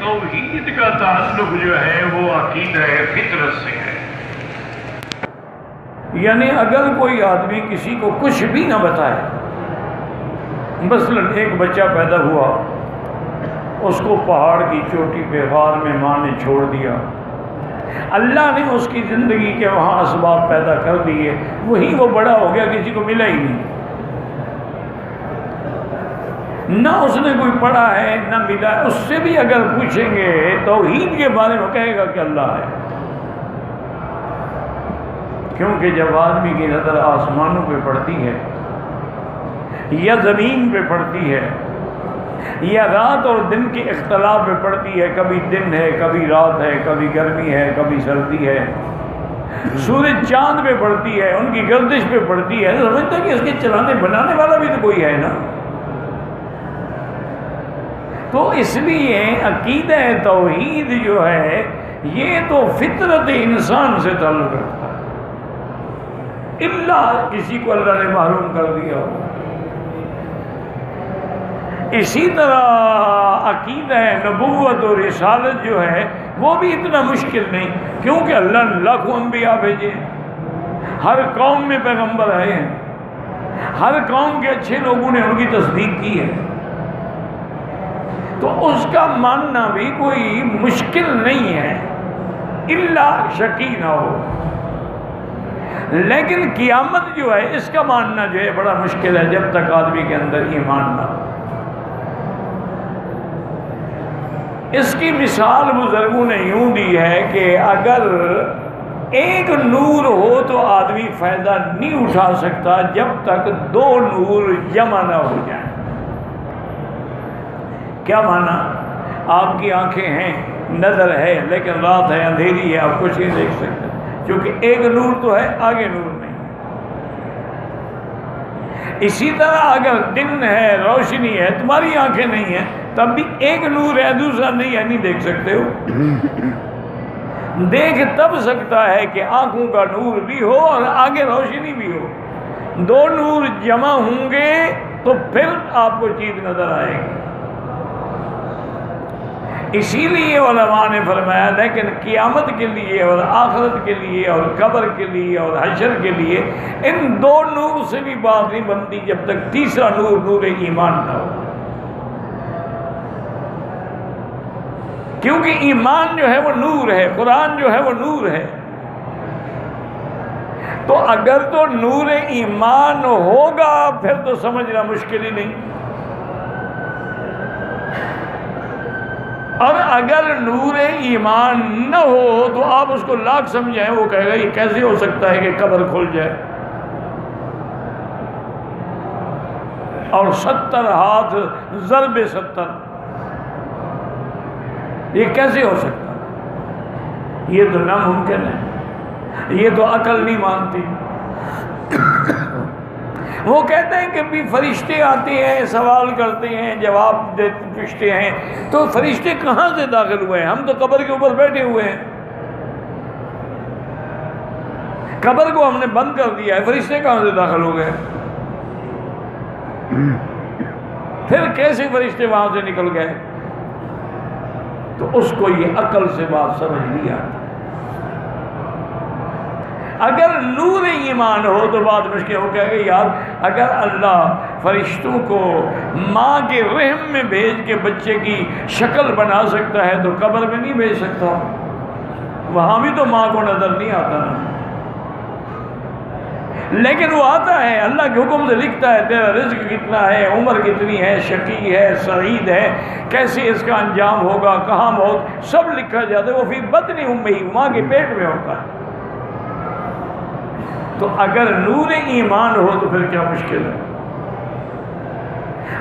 توحید کا تعلق جو ہے وہ عقیدہ فطرت سے ہے. یعنی اگر کوئی آدمی کسی کو کچھ بھی نہ بتائے، مثلا ایک بچہ پیدا ہوا، اس کو پہاڑ کی چوٹی پہ غار میں ماں نے چھوڑ دیا، اللہ نے اس کی زندگی کے وہاں اسباب پیدا کر دیے، وہی وہ بڑا ہو گیا، کسی کو ملا ہی نہیں، نہ اس نے کوئی پڑھا ہے نہ ملا. اس سے بھی اگر پوچھیں گے توحید کے بارے میں کہے گا کہ اللہ ہے. کیونکہ جب آدمی کی نظر آسمانوں پہ پڑتی ہے یا زمین پہ پڑتی ہے یا رات اور دن کے اختلاف پہ پڑتی ہے، کبھی دن ہے کبھی رات ہے، کبھی گرمی ہے کبھی سردی ہے، سورج چاند پہ پڑتی ہے، ان کی گردش پہ پڑتی ہے، سمجھتا کہ اس کے چلانے بنانے والا بھی تو کوئی ہے نا. تو اس لیے عقیدہ توحید جو ہے یہ تو فطرت انسان سے تعلق رکھتا ہے، اللہ کسی کو اللہ نے معلوم کر دیا ہو. اسی طرح عقیدہ نبوت اور رسالت جو ہے وہ بھی اتنا مشکل نہیں، کیونکہ اللہ نے لاکھوں انبیاء بھیجے، ہر قوم میں پیغمبر آئے ہیں، ہر قوم کے اچھے لوگوں نے ان کی تصدیق کی ہے، تو اس کا ماننا بھی کوئی مشکل نہیں ہے، اللہ شکی نہ ہو. لیکن قیامت جو ہے اس کا ماننا جو ہے بڑا مشکل ہے جب تک آدمی کے اندر ایمان نہ ہو. اس کی مثال بزرگوں نے یوں دی ہے کہ اگر ایک نور ہو تو آدمی فائدہ نہیں اٹھا سکتا جب تک دو نور جمع نہ ہو جائیں. کیا مانا؟ آپ کی آنکھیں ہیں، نظر ہے، لیکن رات ہے، اندھیری ہے، آپ کچھ نہیں دیکھ سکتے، کیونکہ ایک نور تو ہے، آگے نور نہیں. اسی طرح اگر دن ہے، روشنی ہے، تمہاری آنکھیں نہیں ہیں، تب بھی ایک نور ہے، دوسرا نہیں ہے، نہیں دیکھ سکتے ہو. دیکھ تب سکتا ہے کہ آنکھوں کا نور بھی ہو اور آگے روشنی بھی ہو. دو نور جمع ہوں گے تو پھر آپ کو چیز نظر آئے گی. اسی لیے علماء نے فرمایا لیکن قیامت کے لیے اور آخرت کے لیے اور قبر کے لیے اور حشر کے لیے ان دو نور سے بھی بات نہیں بنتی جب تک تیسرا نور، نور ایمان نہ ہو. کیونکہ ایمان جو ہے وہ نور ہے، قرآن جو ہے وہ نور ہے. تو اگر تو نور ایمان ہوگا پھر تو سمجھنا مشکل ہی نہیں، اور اگر نور ایمان نہ ہو تو آپ اس کو لاکھ سمجھائیں، وہ کہے گا یہ کیسے ہو سکتا ہے کہ قبر کھل جائے اور 70 ہاتھ ضرب 70، یہ کیسے ہو سکتا ہے؟ یہ تو ناممکن ہے، یہ تو عقل نہیں مانتی. وہ کہتے ہیں کہ بھی فرشتے آتے ہیں، سوال کرتے ہیں، جواب پوچھتے ہیں، تو فرشتے کہاں سے داخل ہوئے ہیں؟ ہم تو قبر کے اوپر بیٹھے ہوئے ہیں، قبر کو ہم نے بند کر دیا ہے، فرشتے کہاں سے داخل ہو گئے؟ پھر کیسے فرشتے وہاں سے نکل گئے؟ تو اس کو یہ عقل سے بات سمجھ نہیں آتی. اگر نور ایمان ہو تو بات مشکل ہو گئی. یار اگر اللہ فرشتوں کو ماں کے رحم میں بھیج کے بچے کی شکل بنا سکتا ہے تو قبر میں نہیں بھیج سکتا؟ وہاں بھی تو ماں کو نظر نہیں آتا نا، لیکن وہ آتا ہے، اللہ کے حکم سے لکھتا ہے تیرا رزق کتنا ہے، عمر کتنی ہے، شقی ہے، سعید ہے، کیسے اس کا انجام ہوگا، کہاں موت، سب لکھا جاتا ہے. وہ فی بطن امہ، ماں کے پیٹ میں ہوتا ہے. تو اگر نور ایمان ہو تو پھر کیا مشکل ہے؟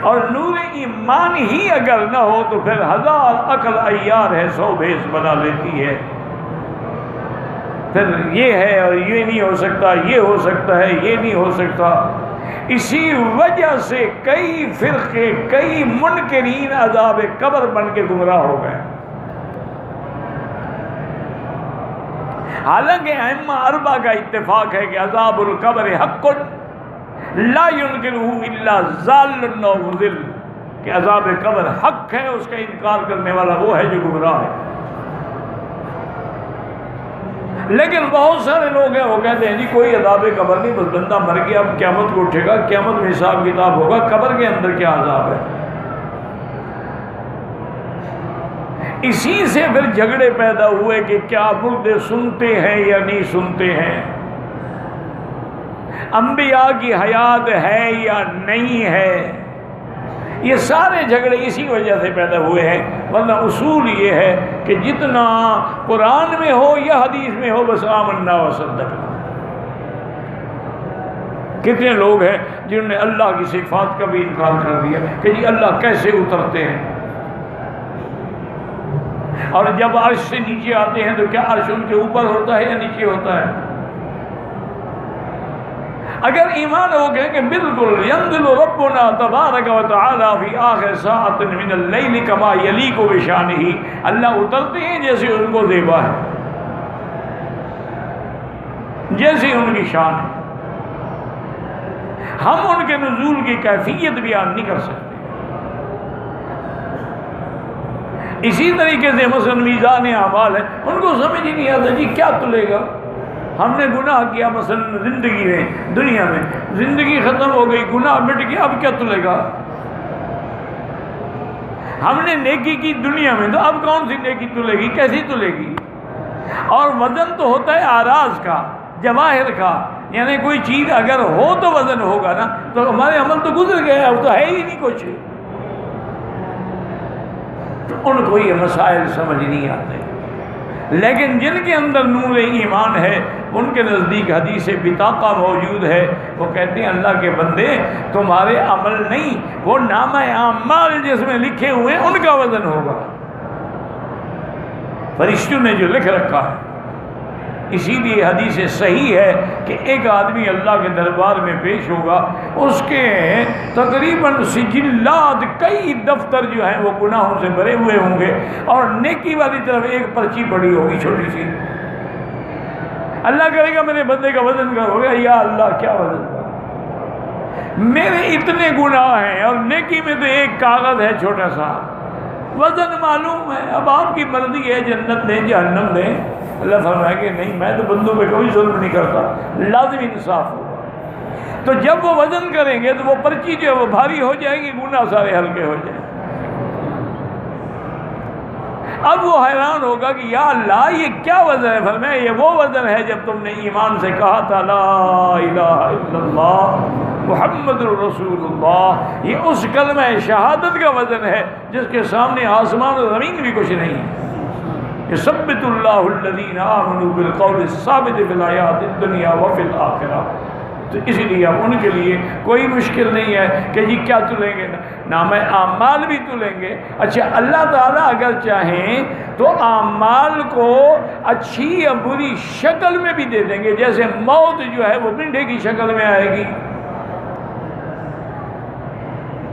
اور نور ایمان ہی اگر نہ ہو تو پھر 1000 عقل عیار ہے، 100 بھیس بنا لیتی ہے. پھر یہ ہے اور یہ نہیں ہو سکتا، یہ ہو سکتا ہے، یہ نہیں ہو سکتا. اسی وجہ سے کئی فرقے، کئی منکرین عذاب قبر بن کے گمراہ ہو گئے. حالانکہ ائمہ اربعہ کا اتفاق ہے کہ عذاب القبر حق لا ينکرہ الا ضال و مضل. کہ عذاب قبر حق ہے، اس کا انکار کرنے والا وہ ہے جو گمراہ ہے۔ لیکن بہت سارے لوگ ہیں وہ کہتے ہیں جی کوئی عذاب قبر نہیں، بس بندہ مر گیا اب قیامت کو اٹھے گا، قیامت میں حساب کتاب ہوگا، قبر کے اندر کیا عذاب ہے۔ اسی سے پھر جھگڑے پیدا ہوئے کہ کیا مردے سنتے ہیں یا نہیں سنتے ہیں، انبیاء کی حیات ہے یا نہیں ہے۔ یہ سارے جھگڑے اسی وجہ سے پیدا ہوئے ہیں، ورنہ اصول یہ ہے کہ جتنا قرآن میں ہو یا حدیث میں ہو بس آمنا و صدقنا۔ کتنے لوگ ہیں جنہوں نے اللہ کی صفات کا بھی انکار کر دیا کہ جی اللہ کیسے اترتے ہیں، اور جب عرش سے نیچے آتے ہیں تو کیا عرش ان کے اوپر ہوتا ہے یا نیچے ہوتا ہے؟ اگر ایمان ہو گئے کہ بالکل ينزل ربنا تبارک و تعالی فی آخر ساعت من اللیل کما یلیق بشانہ، اللہ اترتے ہیں جیسے ان کو زیبا ہے، جیسے ان کی شان ہے۔ ہم ان کے نزول کی کیفیت بیان نہیں کر سکتے۔ اسی طریقے سے مثلا میزان اعمال ہے، ان کو سمجھ ہی نہیں آتا جی کیا تلے گا۔ ہم نے گناہ کیا مثلا زندگی میں، دنیا میں زندگی ختم ہو گئی، گناہ مٹ گیا، اب کیا تلے گا۔ ہم نے نیکی کی دنیا میں تو اب کون سی نیکی تلے گی، کیسی تلے گی۔ اور وزن تو ہوتا ہے اعراض کا، جواہر کا، یعنی کوئی چیز اگر ہو تو وزن ہوگا نا، تو ہمارے عمل تو گزر گئے، اب تو ہے ہی نہیں کچھ۔ تو ان کو یہ مسائل سمجھ نہیں آتے، لیکن جن کے اندر نور ایمان ہے ان کے نزدیک حدیث بطاقہ موجود ہے، وہ کہتے ہیں اللہ کے بندے تمہارے عمل نہیں، وہ نامہ اعمال جس میں لکھے ہوئے ہیں ان کا وزن ہوگا، فرشتوں نے جو لکھ رکھا ہے۔ اسی لیے حدیث صحیح ہے کہ ایک آدمی اللہ کے دربار میں پیش ہوگا، اس کے تقریباً سجلات، کئی دفتر جو ہیں وہ گناہوں سے بھرے ہوئے ہوں گے، اور نیکی والی طرف ایک پرچی پڑی ہوگی چھوٹی سی۔ اللہ کرے گا میرے بندے کا وزن کرو گے، یا اللہ کیا وزن کرو، میرے اتنے گناہ ہیں اور نیکی میں تو ایک کاغذ ہے چھوٹا سا، وزن معلوم ہے، اب آپ کی مرضی ہے جنت دیں جہنم دیں۔ اللہ فرمائے کہ نہیں، میں تو بندوں پہ کبھی ظلم نہیں کرتا، لازمی انصاف ہوگا۔ تو جب وہ وزن کریں گے تو وہ پرچی جو ہے وہ بھاری ہو جائے گی، گناہ سارے ہلکے ہو جائیں۔ اب وہ حیران ہوگا کہ یا اللہ یہ کیا وزن ہے؟ فرمایا یہ وہ وزن ہے جب تم نے ایمان سے کہا تھا لا الہ الا اللہ محمد الرسول اللہ، یہ اس کلمہ شہادت کا وزن ہے جس کے سامنے آسمان و زمین بھی کچھ نہیں ہے۔ یثبت اللہ الذین آمنوا بالقول الثابت فی الحیاۃ الدنیا وفی الآخرہ۔ تو اسی لیے اب ان کے لیے کوئی مشکل نہیں ہے کہ جی کیا تلیں گے، نامہ اعمال بھی تلیں گے۔ اچھا اللہ تعالیٰ اگر چاہیں تو اعمال کو اچھی یا بری شکل میں بھی دے دیں گے، جیسے موت جو ہے وہ مینڈھے کی شکل میں آئے گی۔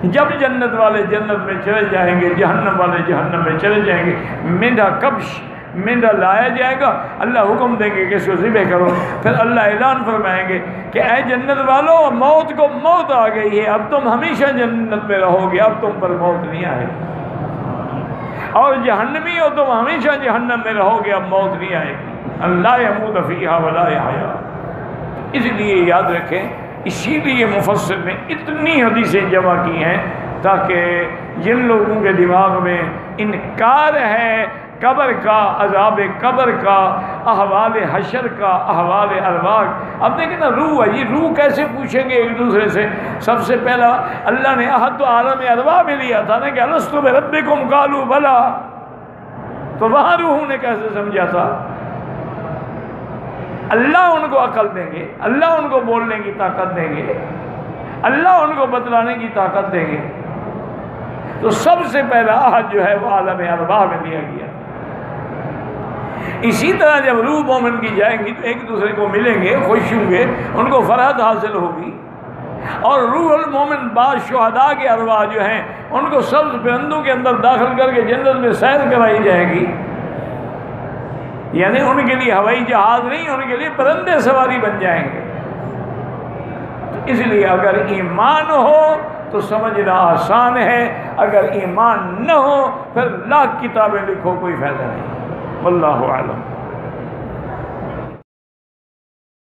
جب جنت والے جنت میں چلے جائیں گے، جہنم والے جہنم میں چلے جائیں گے، مینڈھا کبش مینڈھا لایا جائے گا، اللہ حکم دیں گے کہ اس کو ذبح کرو، پھر اللہ اعلان فرمائیں گے کہ اے جنت والو موت کو موت آ گئی ہے، اب تم ہمیشہ جنت میں رہو گے، اب تم پر موت نہیں آئے گی، اور جہنمی ہو تم ہمیشہ جہنم میں رہو گے، اب موت نہیں آئے گی، اللہ یموت فیہا ولا یحیا۔ اس لیے یاد رکھیں، اسی لیے مفسر نے اتنی حدیثیں جمع کی ہیں تاکہ جن لوگوں کے دماغ میں انکار ہے قبر کا، عذاب قبر کا، احوال حشر کا، احوال ارواح، اب دیکھیں نا روح ہے، یہ روح کیسے پوچھیں گے ایک دوسرے سے؟ سب سے پہلا اللہ نے عہد تو عالم ارواح میں لیا تھا نا کہ الست بربکم قالوا بلا، تو وہاں روحوں نے کیسے سمجھا تھا؟ اللہ ان کو عقل دیں گے، اللہ ان کو بولنے کی طاقت دیں گے، اللہ ان کو بتلانے کی طاقت دیں گے۔ تو سب سے پہلا عہد جو ہے وہ عالم ارواح میں لیا گیا۔ اسی طرح جب روح مومن کی جائیں گی تو ایک دوسرے کو ملیں گے، خوش ہوں گے، ان کو فرحت حاصل ہوگی، اور روح المومن بعض شہداء کے ارواح جو ہیں ان کو سبز پرندوں کے اندر داخل کر کے جنت میں سیر کرائی جائے گی، یعنی ان کے لیے ہوائی جہاز نہیں، ان کے لیے پرندے سواری بن جائیں گے۔ تو اس لیے اگر ایمان ہو تو سمجھنا آسان ہے، اگر ایمان نہ ہو پھر لاکھ کتابیں لکھو کوئی فائدہ نہیں۔ واللہ اعلم۔